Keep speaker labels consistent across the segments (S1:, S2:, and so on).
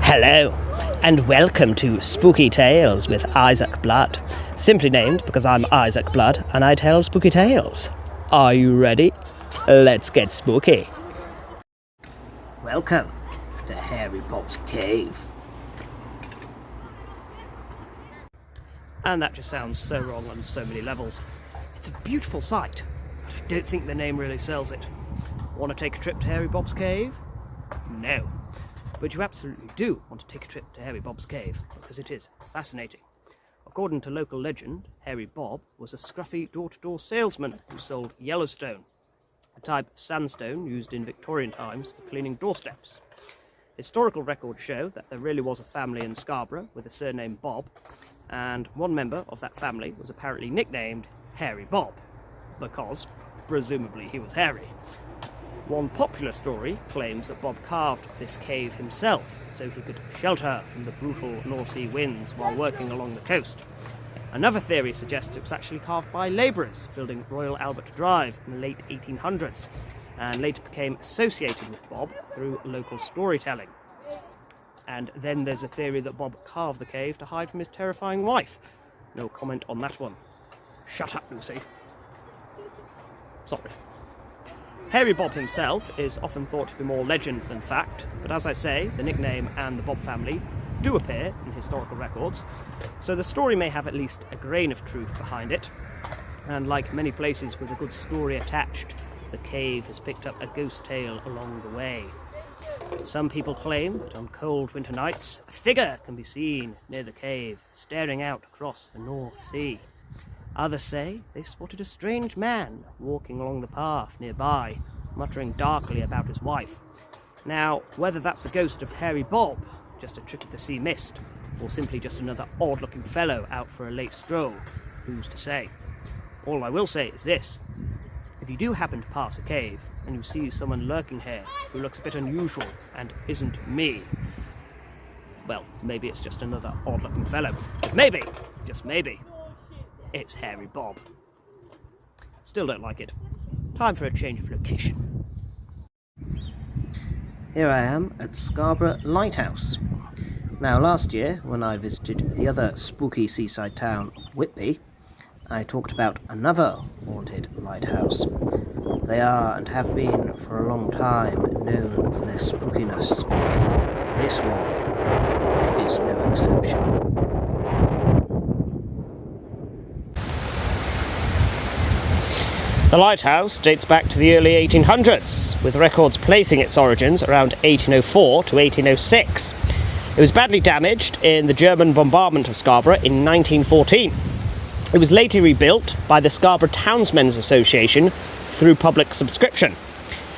S1: Hello, and welcome to Spooky Tales with Isaac Blood. Simply named because I'm Isaac Blood and I tell spooky tales. Are you ready? Let's get spooky. Welcome to Harry Bob's Cave. And that just sounds so wrong on so many levels. It's a beautiful sight, but I don't think the name really sells it. Want to take a trip to Harry Bob's Cave? No. But you absolutely do want to take a trip to Harry Bob's Cave, because it is fascinating. According to local legend, Harry Bob was a scruffy door-to-door salesman who sold Yellowstone, a type of sandstone used in Victorian times for cleaning doorsteps. Historical records show that there really was a family in Scarborough with the surname Bob, and one member of that family was apparently nicknamed Hairy Bob, because, presumably, he was hairy. One popular story claims that Bob carved this cave himself so he could shelter from the brutal North Sea winds while working along the coast. Another theory suggests it was actually carved by labourers building Royal Albert Drive in the late 1800s, and later became associated with Bob through local storytelling. And then there's a theory that Bob carved the cave to hide from his terrifying wife. No comment on that one. Shut up, Lucy. Sorry. Hairy Bob himself is often thought to be more legend than fact, but as I say, the nickname and the Bob family do appear in historical records, so the story may have at least a grain of truth behind it. And like many places with a good story attached, the cave has picked up a ghost tale along the way. Some people claim that on cold winter nights, a figure can be seen near the cave, staring out across the North Sea. Others say they spotted a strange man walking along the path nearby, muttering darkly about his wife. Now, whether that's the ghost of Hairy Bob, just a trick of the sea mist, or simply just another odd-looking fellow out for a late stroll, who's to say? All I will say is this: if you do happen to pass a cave and you see someone lurking here who looks a bit unusual and isn't me, well, maybe it's just another odd-looking fellow. But maybe, just maybe, it's Hairy Bob. Still don't like it. Time for a change of location. Here I am at Scarborough Lighthouse. Now, last year, when I visited the other spooky seaside town of Whitby, I talked about another haunted lighthouse. They are, and have been for a long time, known for their spookiness. This one is no exception. The lighthouse dates back to the early 1800s, with records placing its origins around 1804 to 1806. It was badly damaged in the German bombardment of Scarborough in 1914. It was later rebuilt by the Scarborough Townsmen's Association through public subscription.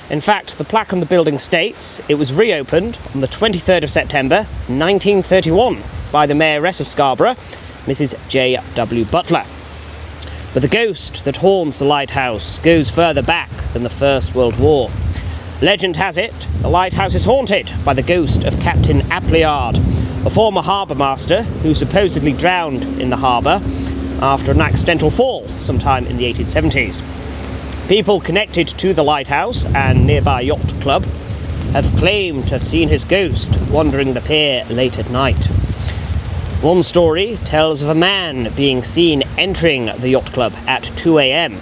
S1: In fact, the plaque on the building states it was reopened on the 23rd of September 1931 by the Mayoress of Scarborough, Mrs. J.W. Butler. But the ghost that haunts the lighthouse goes further back than the First World War. Legend has it, the lighthouse is haunted by the ghost of Captain Appleyard, a former harbour master who supposedly drowned in the harbour after an accidental fall sometime in the 1870s. People connected to the lighthouse and nearby yacht club have claimed to have seen his ghost wandering the pier late at night. One story tells of a man being seen entering the yacht club at 2 a.m.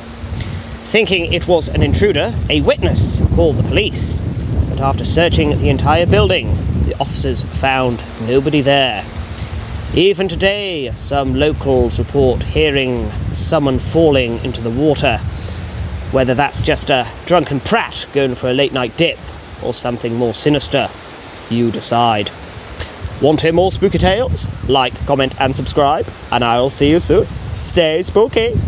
S1: Thinking it was an intruder, a witness called the police. But after searching the entire building, the officers found nobody there. Even today, some locals report hearing someone falling into the water. Whether that's just a drunken prat going for a late-night dip or something more sinister, you decide. Want to hear more spooky tales? Like, comment and subscribe, and I'll see you soon. Stay spooky!